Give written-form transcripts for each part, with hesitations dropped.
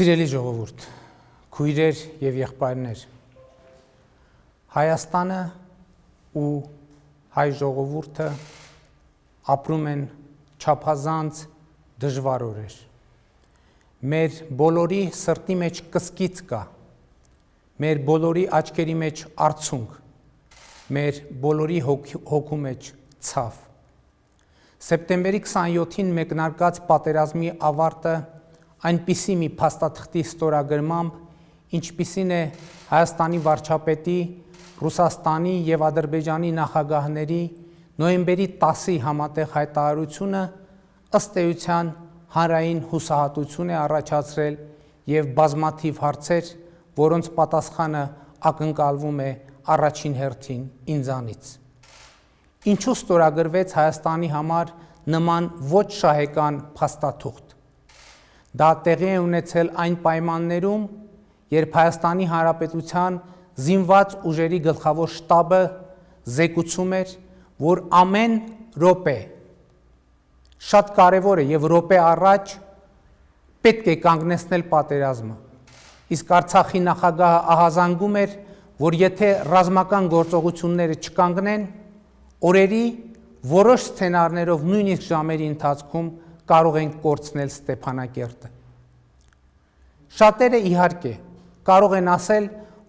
Սիրելի ժողովուրդ, քույրեր եւ եղբայրներ, Հայաստանը ու հայ ժողովուրդը ապրում են չափազանց դժվար օրեր։ Մեր բոլորի սրտի մեջ կսկիծ կա, մեր բոլորի աչքերի մեջ արցունք, մեր բոլորի հոգու մեջ ցավ։ Սեպտեմբերի 27-ին մեկնարկած պատերազմի ավարտը այնպիսի մի փաստաթղթի ստորագրմամբ, ինչպիսին է Հայաստանի վարչապետի, Ռուսաստանի եւ Ադրբեջանի նախագահների նոյեմբերի 10-ի համատեղ հայտարարությունը ըստ էության հանրային հուսահատություն է առաջացրել եւ բազմաթիվ հարցեր, որոնց պատասխանը ակնկալվում է առաջին հերթին ինձանից։ Ինչու ստորագրվեց Հայաստանի համար նման ոչ շահեկան փաստաթուղթ։ Դա տեղի է ունեցել այն պայմաններում, երբ Հայաստանի Հանրապետության զինված ուժերի գլխավոր շտաբը զեկուցում էր, որ ամեն րոպե շատ կարևոր է եւ րոպե առաջ պետք է կանգնեցնել պատերազմը։ Իսկ Արցախի նախագահը ահազանգում էր, որ եթե ռազմական գործողությունները չկանգնեն, օրերի որոշ սցենարներով նույնիսկ ժամերի ընթացքում կարող ենք կորցնել Ստեփանակերտը։ Շատերը իհարկե կարող են ասել,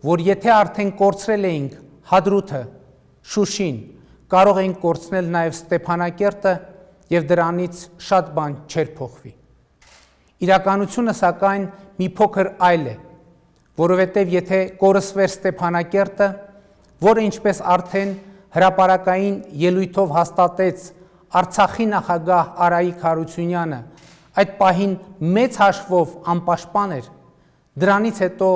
որ եթե արդեն կորցրել էինք Հադրութը, Շուշին, կարող ենք կորցնել նաև Ստեփանակերտը եւ դրանից շատ բան չէր փոխվի։ Իրականությունը սակայն մի փոքր այլ է, որովհետեւ եթե կորսվեր Ստեփանակերտը, որը ինչպես արդեն հրապարակային ելույթով հաստատեց Արցախի նախագահ Արայիկ Հարությունյանը, այդ պահին մեծ հաշվով անպաշտպան էր, դրանից հետո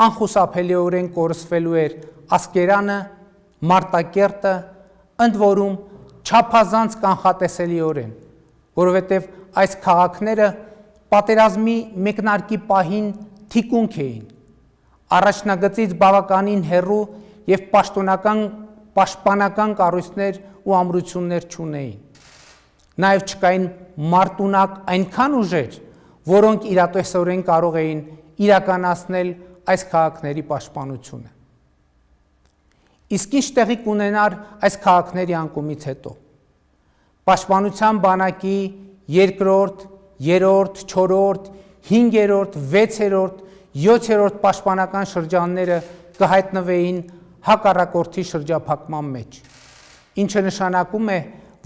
անխուսափելիորեն կորսվելու էր Ասկերանը, Մարտակերտը, ընդ որում չափազանց կանխատեսելիորեն, որովհետև այս քաղաքները պատերազմի մեկնարկի պահին թիկունք էին, առաջնագծից բավականին հեռու եւ պաշտպանական կառույցներ ու ամրություններ չունեին։ Նաև չկային մարտունակ այնքան ուժեր, որոնք իրատեսորեն կարող էին իրականացնել այս քաղաքների պաշտպանությունը։ Իսկ ինչ տեղի կունենար այս քաղաքների անկումից հետո։ Պաշտպանության բանակի 2-րդ, 3-րդ, 4-րդ, 5-րդ, 6-րդ, 7-րդ պաշտպանական շրջանները կհայտնվեին հակառակորդի շրջափակման մեջ, ինչը նշանակում է,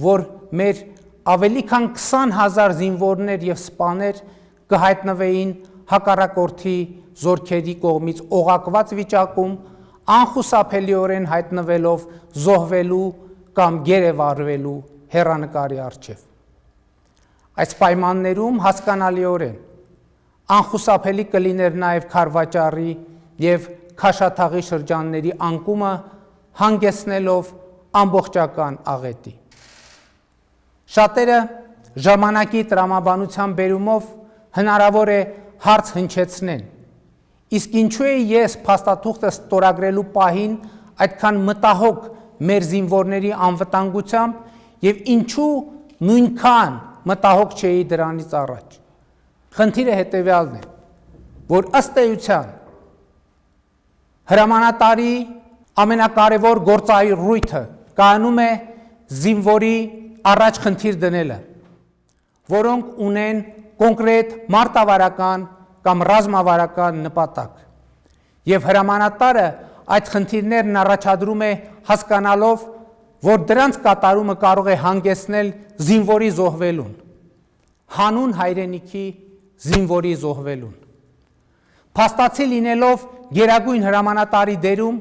որ մեր ավելի քան 20,000 զինվորներ եւ սպաներ կհայտնվեին հակառակորդի զորքերի կողմից օղակված վիճակում, անխուսափելիորեն հայտնվելով զոհվելու կամ գերեվարվելու հեռանկարի առջև։ Այս պայմաններում հասկանալիորեն անխուսափելի կլիներ նաեւ Քարվաճառի եւ Քաշաթաղի շրջանների անկումը հանգեցնելով ամբողջական աղետի։ Շատերը ժամանակի տրամաբանության բերումով հնարավոր է հարց հնչեցնեն, իսկ ինչու է ես փաստաթուղթը ստորագրելու պահին այդքան մտահոգ մեր զինվորների անվտանգությամբ եւ ինչու նույնքան մտահոգ չէի դրանից առաջ։ Խնդիրը հետեւյալն է, որ ըստ էության հրամանատարի ամենակարևոր գործառույթը կայանում է զինվորի առաջ խնդիր դնելը, որոնք ունեն կոնկրետ մարտավարական կամ ռազմավարական նպատակ։ Եվ հրամանատարը այդ խնդիրներն առաջադրում է հասկանալով, որ դրանց կատարումը կարող է հանգեցնել զինվորի զոհվելուն, հանուն հայրենիքի զինվորի զոհվելուն։ Փաստացի լինելով գերագույն հրամանատարի դերում,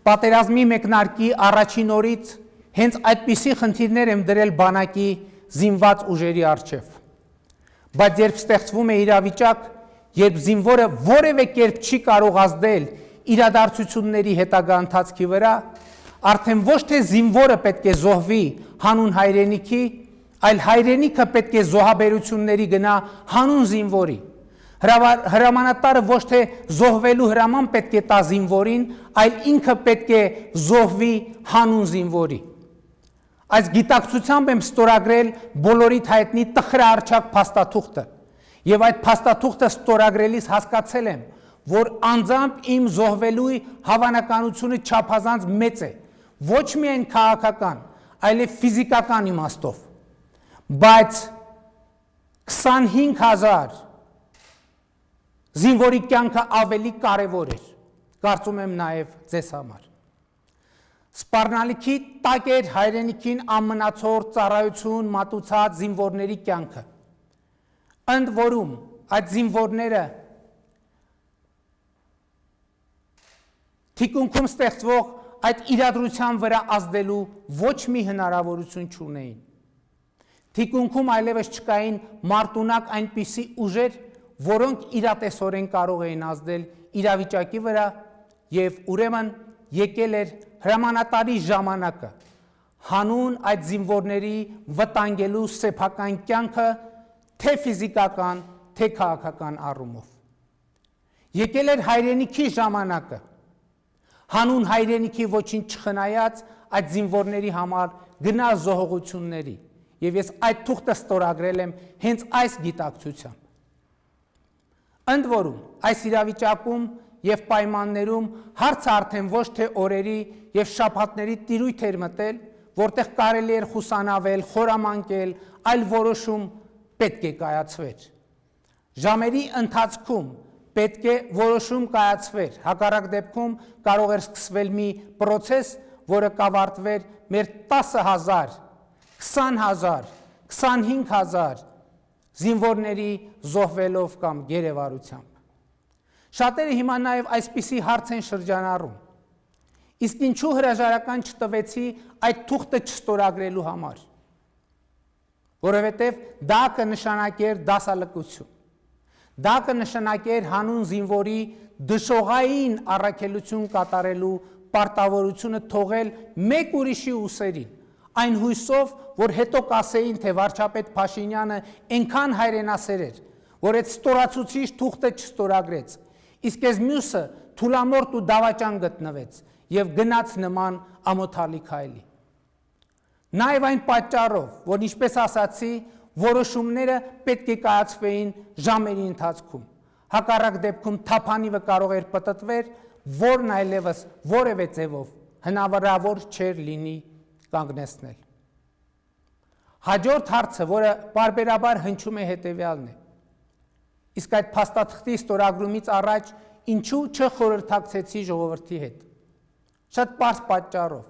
պատերազմի մեկնարկի առաջին օրից հենց այդպիսի խնդիրներ եմ դրել բանակի զինված ուժերի առջև։ Բայց երբ ստեղծվում է իրավիճակ, երբ զինվորը որևէ կերպ չի կարող ազդել իրադարձությունների հետագա ընթացքի վրա, արդեն ոչ թե զինվորը պետք է զոհվի հանուն հայրենիքի, այլ հայրենիքը պետք է զոհաբերությունների գնա հանուն զինվորի։ Հրամանատարը ոչ թե զոհվելու հրաման պետք է տա զինվորին, այլ ինքը պետք է զոհվի հանուն զինվորի։ Այս գիտակցությամբ եմ ստորագրել բոլորիդ հայտնի տխրահռչակ փաստաթուղթը Եվ այդ փաստաթուղթը ստորագրելիս հասկացել եմ, որ անձամբ իմ զոհվելու հավանականությունը չափազանց մեծ է, ոչ միայն քաղաքական, այլև ֆիզիկական իմաստով, բայց 25,000 զինվորի կյանքը ավելի կարևոր էր, կարծում եմ նաև ձեզ համար։ Սպառնալիքի տակ էր հայրենիքին ամնացող ծառայություն մատուցած զինվորների կյանքը։ Ընդ որում այդ զինվորները թիկունքում ստեղծվող այդ իրադրության վրա ազդելու ոչ մի հնարավորություն չունեին։ Թիկունքում այլևս չկային մարտունակ այնպիսի ուժեր, որոնք իրատեսորեն կարող էին ազդել իրավիճակի վրա, եւ ուրեմն եկել էր հրամանատարի ժամանակը հանուն այդ զինվորների վտանգելու սեփական կյանքը թե ֆիզիկական, թե քաղաքական առումով։ Եկել էր հայրենիքի ժամանակը հանուն հայրենիքի ոչինչ չխնայած այդ զինվորների համար գնալ զոհողությունների, եւ ես այդ թուղթը ստորագրել եմ հենց այս գիտակցությամբ։ Ընդ որում այս իրավիճակում եւ պայմաններում հարցը արդեն ոչ թե օրերի եւ շաբաթների տիրույթ էր մտել, որտեղ կարելի էր խուսանավել, խորամանկել, այլ որոշում պետք է կայացվեր։ Ժամերի ընթացքում պետք է որոշում կայացվեր, հակառակ դեպքում կարող էր սկսվել մի պրոցես, որը կավարտվեր մեր 10,000, 20,000, 25,000 զինվորների զոհվելով կամ գերեվարությամբ։ Շատերը հիմա նաև այսպիսի հարց են շրջանառում։ Իսկ ինչու հրաժարական չտվեցի այդ թուղթը չստորագրելու համար։ Որովհետև դա կնշանակեր դասալքություն։ Դա կնշանակեր հանուն զինվորի դժողային առաքելություն կատարելու պարտավորությունը թողել մեկ ուրիշի ուսերին, այն հույսով, որ հետո կասեին, թե վարչապետ Փաշինյանը այնքան հայրենասեր էր, որ այդ ստորացուցիչ թուղթը չստորագրեց, իսկ այս մյուսը թուլամորթ ու դավաճան գտնվեց եւ գնաց նման ամոթալի քայլի։ Նաեւ այն պատճառով, որ ինչպես ասացի, որոշումները պետք է կայացվեին ժամերի ընթացքում։ Հակառակ դեպքում թափանիվը կարող էր պտտվել, որն այլևս որևէ ձևով հնարավոր չէր լինի կանգնեցնել։ Հաջորդ հարցը, որը բարբերաբար հնչում է, հետևյալն է. իսկ այդ փաստաթղթի ստորագրումից առաջ ինչու չխորհրդակցեցի ժողովրդի հետ։ Շատ պարզ պատճառով։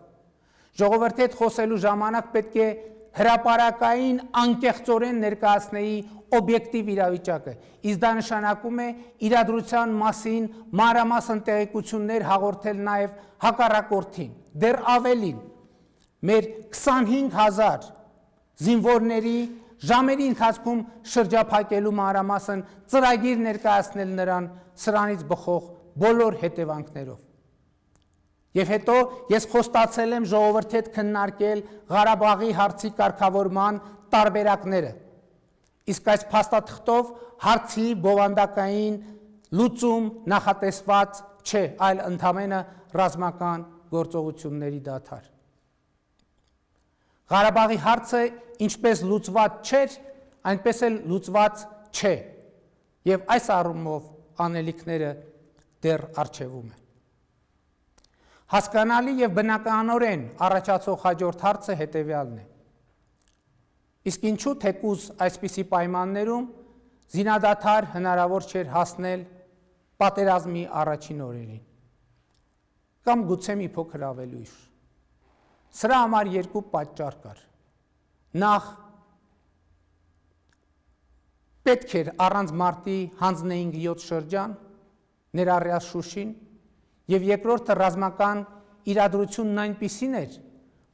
Ժողովրդի հետ խոսելու ժամանակ պետք է հրապարակային անկեղծորեն ներկայացնեի օբյեկտիվ իրավիճակը, իսկ դա նշանակում է իրադրության մասին մանրամասն տեղեկություններ հաղորդել նաև հակառակորդին, դեռ ավելին, մեր 25,000 զինվորների ժամերի ընթացքում շրջափակելու մանրամասն ծրագիր ներկայացնել նրան սրանից բխող բոլոր հետևանքներով։ Եվ հետո ես խոստացել եմ ժողովրդի հետ քննարկել Ղարաբաղի հարցի կարգավորման տարբերակները, իսկ այս փաստաթղթով հարցի բովանդակային լուծում նախատեսված չէ, այլ ընդամենը ռազմական գործողությունների դադար։ Ղարաբաղի հարցը ինչպես լուծված չէր, այնպես էլ լուծված չէ, եւ այս առումով անելիքները դեռ առջևում են։ Հասկանալի եւ բնականորեն առաջացող հաջորդ հարցը հետևյալն է. իսկ ինչու թեկուզ այսպիսի պայմաններում զինադադար հնարավոր չէր հասնել պատերազմի առաջին օրերին, կամ գուցե մի փոքր ավելի ուշ։ Սրա համար երկու պատճառ կար։ Նախ պետք էր առանց մարտի հանձնեինք 7 շրջան, ներառյալ Շուշին, եւ երկրորդը ռազմական իրադրությունն այնպիսին էր,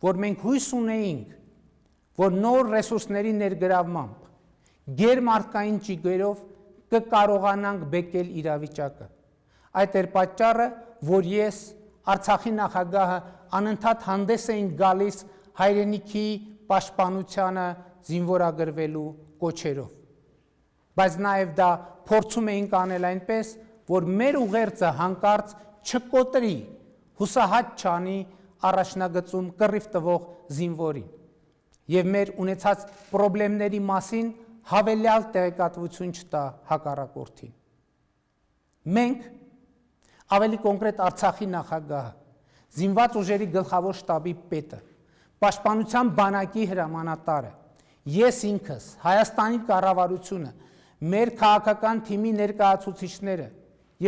որ մենք հույս ունեինք, որ նոր ռեսուրսների ներգրավմամբ, գերմարտկային ճիգերով կկարողանանք բեկել իրավիճակը։ Այդ էր պատճառը, որ ես Արցախի նախագահը անընդհատ հանդես էին գալիս հայրենիքի պաշտպանությանը զինվորագրվելու կոչերով։ Բայց նաև դա փորձում էինք անել այնպես, որ մեր ուղերձը հանկարծ չկոտրի, հուսահատ չանի առաջնագծում կռիվ տվող զինվորին։ Եվ մեր ունեցած պրոբլեմների մասին հավելյալ տեղեկատվություն չտա հակառակորդին։ Մենք ավելի կոնկրետ Արցախի նախագահը, զինված ուժերի գլխավոր շտաբի պետը, պաշտպանության բանակի հրամանատարը, ես ինքս, Հայաստանի կառավարությունը, մեր քաղաքական թիմի ներկայացուցիչները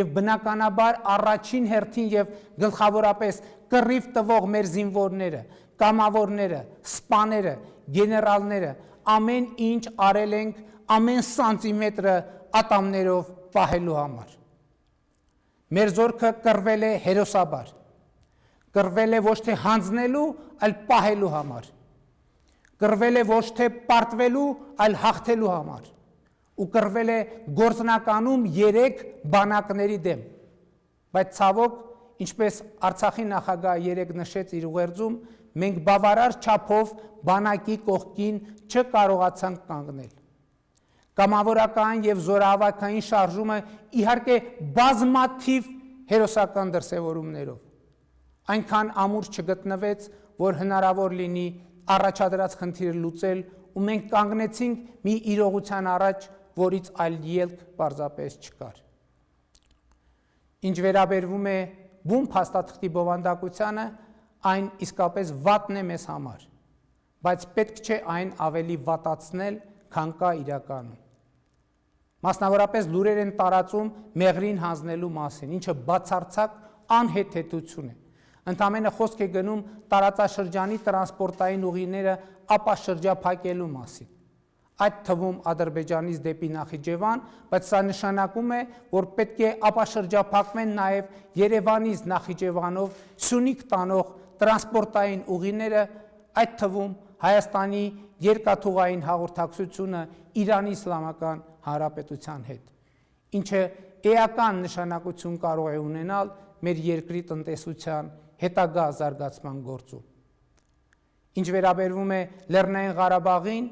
եւ բնականաբար առաջին հերթին եւ գլխավորապես կռիվ տվող մեր զինվորները, կամավորները, սպաները, գեներալները ամեն ինչ արել ենք ամեն սանտիմետրը ատամներով պահելու համար։ Մեր զորքը կռվել է հերոսաբար, կռվել է ոչ թե հանձնելու, այլ պահելու համար, կռվել է ոչ թե պարտվելու, այլ հաղթելու համար, ու կռվել է գործնականում 3 բանակների դեմ, բայց ցավոք, ինչպես Արցախի նախագահը երեկ նշեց իր ուղերձում, մենք բավարար չափով բանակի կողքին չկարողացանք կանգնել։ Կամավորական եւ զորահավաքային շարժումը իհարկե բազմաթիվ հերոսական դրսևորումներով այնքան ամուր չգտնվեց, որ հնարավոր լինի առաջադրած խնդիրը լուծել, ու մենք կանգնեցինք մի իրողության առաջ, որից այլ ելք պարզապես չկար։ Ինչ վերաբերվում է բուն փաստաթղթի բովանդակությանը, այն իսկապես վատն է մեզ համար, բայց պետք չէ այն ավելի վատացնել, քան կա իրականում։ Մասնավորապես լուրեր են տարածում մեղրին հանձնելու մասին, ինչը բացարձակ անհեթեթություն է։ Ընդամենը խոսք է գնում տարածաշրջանի տրանսպորտային ուղիները ապաշրջափակելու մասին, այդ թվում Ադրբեջանից դեպի Նախիջևան, բայց սա նշանակում է, որ պետք է ապաշրջափակվեն նաև Երևանից Նախիջևանով Սյունիք տանող տրանսպորտային ուղիները, այդ թվում Հայաստանի երկաթուղային հաղորդակցությունը Իրանի Իսլամական Հանրապետության հետ, ինչը էական նշանակություն կարող է ունենալ մեր երկրի տնտեսության հետագա զարգացման գործում։ Ինչ վերաբերվում է Լեռնային Ղարաբաղին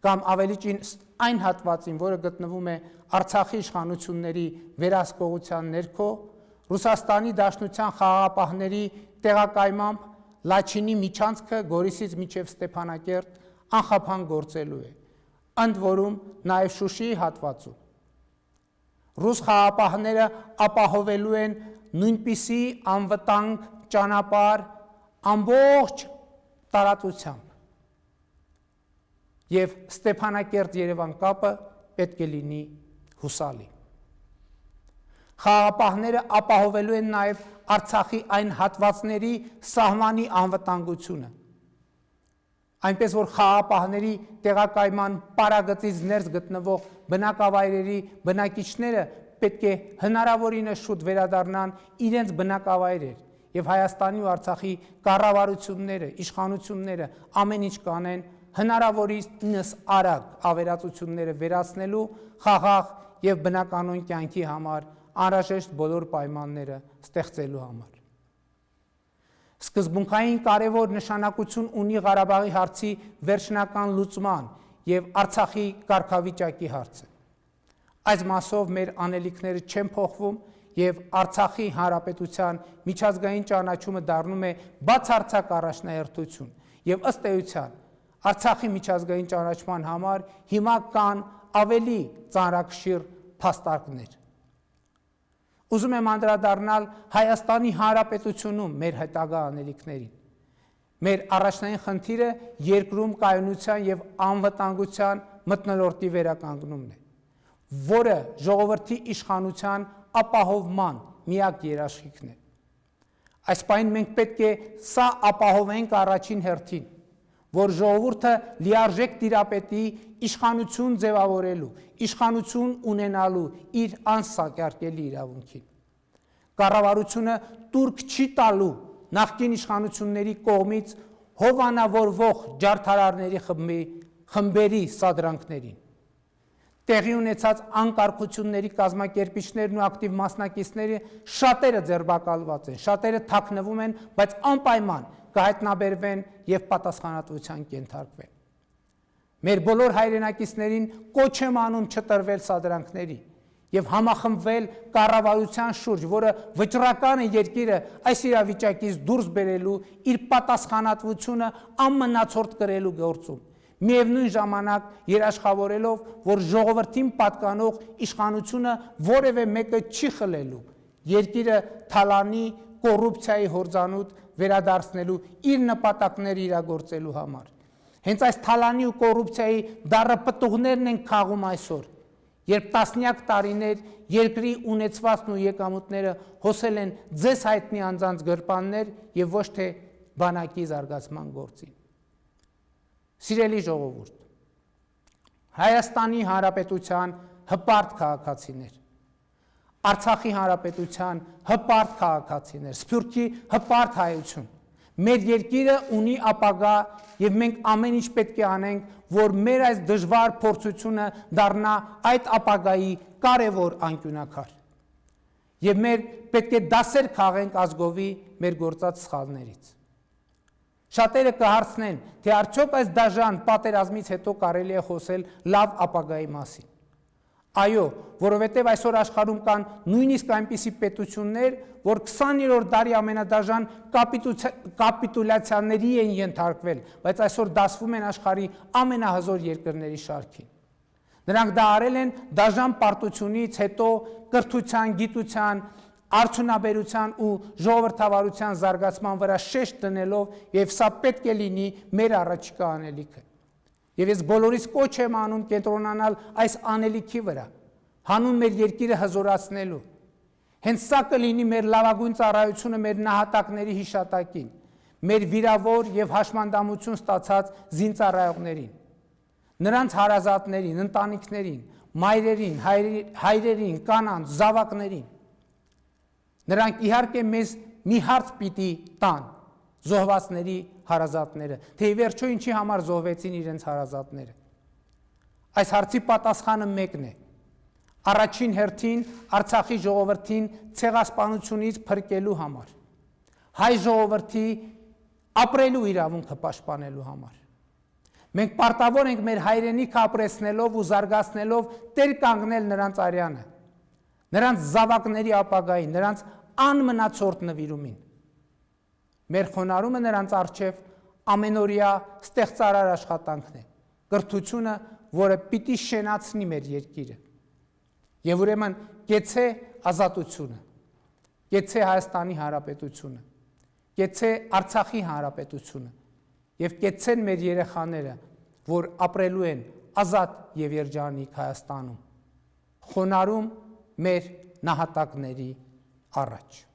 կամ ավելի ճիշտ այն հատվածին, որը գտնվում է Արցախի իշխանությունների վերահսկողության ներքո, Ռուսաստանի Դաշնության խաղաղապահների տեղակայմամբ Լաչինի միջանցքը Գորիսից մինչև Ստեփանակերտ անխափան գործելու է, ընդ որում նաև Շուշիի հատվածում։ Ռուս խաղաղապահները ապահովելու են նույնպիսի անվտանգ ճանապարհ ամբողջ տարածությամբ, եւ Ստեփանակերտ-Երևան կապը պետք է լինի հուսալի։ Խաղաղապահները ապահովելու են նաև Արցախի այն հատվածների սահմանի անվտանգությունը, այնպես որ խաղաղապահների տեղակայման պարագծից ներս գտնվող բնակավայրերի բնակիչները պետք է հնարավորինս շուտ վերադառնան իրենց բնակավայրեր, եւ Հայաստանի ու Արցախի կառավարությունները, իշխանությունները ամեն ինչ կանեն հնարավորինս արագ ավերածությունները վերացնելու խաղաղ եւ բնականոն կյանքի համար անհրաժեշտ բոլոր պայմանները ստեղծելու համար։ Սկզբունքային կարևոր նշանակություն ունի Ղարաբաղի հարցի վերջնական լուծման եւ Արցախի կարգավիճակի հարցը։ Այս մասով մեր անելիքները չեն փոխվում եւ Արցախի հանրապետության միջազգային ճանաչումը դառնում է բացարձակ առաջնահերթություն եւ ըստ էության Արցախի միջազգային ճանաչման համար հիմա կան ավելի ծանրակշիռ փաստարկներ։ Ուզում եմ անդրադառնալ Հայաստանի Հանրապետությունում մեր հետագա անելիքներին։ Մեր առաջնային խնդիրը երկրում կայունության եւ անվտանգության մթնոլորտի վերականգնումն է, որը ժողովրդի իշխանության ապահովման միակ երաշխիքն է։ Այս պայն մենք պետք է սա ապահովենք առաջին հերթին, որ ժողովուրդը լիարժեք տիրապետի իշխանություն ձևավորելու, իշխանություն ունենալու իր անսակարկելի իրավունքին։ Կառավարությունը տուրք չի տալու նախկին իշխանությունների կողմից հովանավորվող ջարդարարների խմբերի սադրանքներին։ Տեղի ունեցած անկարգությունների կազմակերպիչներն ու ակտիվ մասնակիցները շատերը ձերբակալված են, շատերը թաքնվում են, բայց անպայման կհայտնաբերվեն եւ պատասխանատվության կենթարկվեն։ Մեր բոլոր հայրենակիցներին կոչ եմ անում չտրվել սադրանքների եւ համախմբվել կառավարության շուրջ, որը վճռական է երկիրը այս իրավիճակից դուրս բերելու իր պատասխանատվությունը անմնացորդ կրելու գործում։ միևնույն ժամանակ երաշխավորելով, որ ժողովրդին պատկանող իշխանությունը որևէ մեկը չի խլելու, երկիրը թալանի, կոռուպցիայի հորձանուտ վերադարձնելու իր նպատակները իրագործելու համար։ Հենց այս թալանի ու կոռուպցիայի դառը պտուղներն են քաղում այսօր, երբ տասնյակ տարիներ երկրի ունեցվածքն ու եկամուտները հոսել են ձեզ հայտնի անձանց գրպաններ եւ ոչ թե բանակի զարգացման գործին։ Սիրելի ժողովուրդ, Հայաստանի Հանրապետության հպարտ քաղաքացիներ, Արցախի Հանրապետության հպարտ քաղաքացիներ, Սփյուռքի հպարտ հայություն, մեր երկիրը ունի ապագա եւ մենք ամեն ինչ պետք է անենք, որ մեր այս դժվար փորձությունը դառնա այդ ապագայի կարևոր անկյունակար։ Եվ մեր պետք է դասեր քաղենք ազգովի մեր գործած սխալներից։ Շատերը կհարցնեն, թե արդյոք այս դաժան պատերազմից հետո կարելի է խոսել լավ ապագայի մասին։ Այո, որովհետև այսօր աշխարհում կան նույնիսկ այնպիսի պետություններ, որ 20-րդ դարի ամենադաժան կապիտուլյացիաների են ենթարկվել, բայց այսօր դասվում են աշխարհի ամենահզոր երկրների շարքին։ Նրանք դա արել են դաժան պարտությունից հետո կրթության, գիտության, արդյունաբերության ու ժողովրդավարության զարգացման վրա շեշտ դնելով, եւ սա պետք է լինի մեր առաջիկա անելիքը։ Եվ ես բոլորիս կոչ եմ անում կենտրոնանալ այս անելիքի վրա, հանուն մեր երկիրը հզորացնելու։ Հենց սա կլինի մեր լավագույն ծառայությունը մեր նահատակների հիշատակին, մեր վիրավոր եւ հաշմանդամություն ստացած զինծառայողներին, նրանց հարազատներին, ընտանիքներին, մայրերին, հայրերին, կանանց, զավակներին։ Նրանք իհարկե մեզ մի հարց պիտի տան, զոհվածների հարազատները, թե ի վերջո ինչի համար զոհվեցին իրենց հարազատները։ Այս հարցի պատասխանը մեկն է. առաջին հերթին Արցախի ժողովրդին ցեղասպանությունից փրկելու համար, հայ ժողովրդի ապրելու իրավունքը պաշտպանելու համար։ Մենք պարտավոր ենք մեր հայրենիքը ապրեցնելով ու զարգացնելով տեր կանգնել նրանց արյանը, նրանց զավակների ապագային, նրանց անմնացորդ նվիրումին։ Մեր խոնարհումը նրանց առջև ամենօրյա ստեղծարար աշխատանքն է, կրթությունը, որը պիտի շենացնի մեր երկիրը։ Եվ ուրեմն կեցե ազատությունը, կեցե Հայաստանի Հանրապետությունը, կեցե Արցախի Հանրապետությունը եւ կեցեն մեր երեխաները, որ ապրելու են ազատ եւ երջանիկ Հայաստանում, խոնարհում մեր նահատակների առաջ։